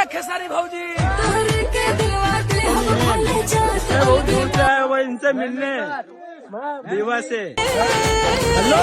खेसारी भौजी बहुत दूर से आया हुआ इनसे मिलने दीवा से। हेलो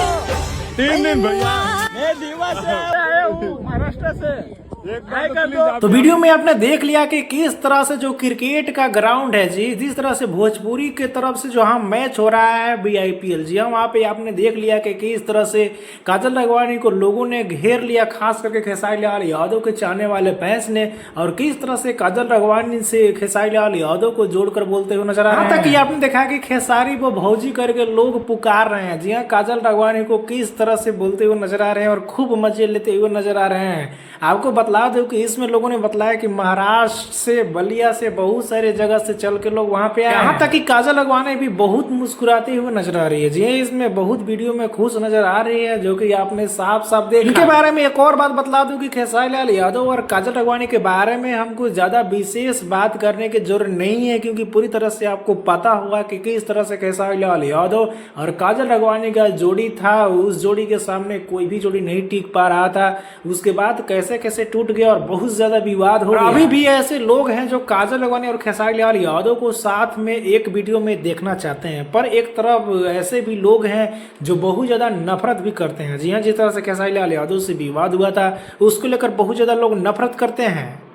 3 दिन भैया, मैं दीवा से आया हूँ, महाराष्ट्र से। तो वीडियो में आपने देख लिया कि किस तरह से जो क्रिकेट का ग्राउंड है जी, जिस तरह से भोजपुरी के तरफ से जो हम मैच हो रहा है BIPL जी, हम वहाँ पे आपने देख लिया कि किस तरह से काजल राघवानी को लोगों ने घेर लिया, खास करके खेसारी लाल यादव के चाहने वाले फैंस ने, और किस तरह से काजल राघवानी से खेसारी लाल यादव को जोड़कर बोलते हुए नजर आ रहे हैं। तक आपने देखा कि खेसारी वो भौजी करके लोग पुकार रहे हैं। जी हाँ, काजल राघवानी को किस तरह से बोलते हुए नजर आ रहे हैं और खूब मजे लेते हुए नजर आ रहे हैं। आपको बतला दो कि इसमें लोगों ने बताया कि महाराष्ट्र से, बलिया से, बहुत सारे जगह से चल के लोग वहां पे आए। यहाँ तक कि काजल राघवानी भी बहुत मुस्कुराते हुए नजर आ रही है। जी इसमें बहुत वीडियो में खुश नजर आ रही है, जो कि आपने साफ साफ देखा। इनके बारे में एक और बात बतला दूं कि खेसारी लाल यादव और काजल राघवानी के बारे में हमको ज्यादा विशेष बात करने की जरूरत नहीं है, क्योंकि पूरी तरह से आपको पता होगा कि किस तरह से खेसारी लाल यादव और काजल राघवानी का जोड़ी था। उस जोड़ी के सामने कोई भी जोड़ी नहीं टिक पा रहा था। उसके बाद कैसे कैसे टूट गया और बहुत ज्यादा विवाद हो गया। अभी भी ऐसे लोग हैं जो काजल राघवानी और खेसारी लाल यादव को साथ में एक वीडियो में देखना चाहते हैं, पर एक तरफ ऐसे भी लोग हैं जो बहुत ज्यादा नफरत भी करते हैं। जी हाँ, जिस तरह से खेसारी लाल यादव से विवाद हुआ था, उसको लेकर बहुत ज्यादा लोग नफरत करते हैं।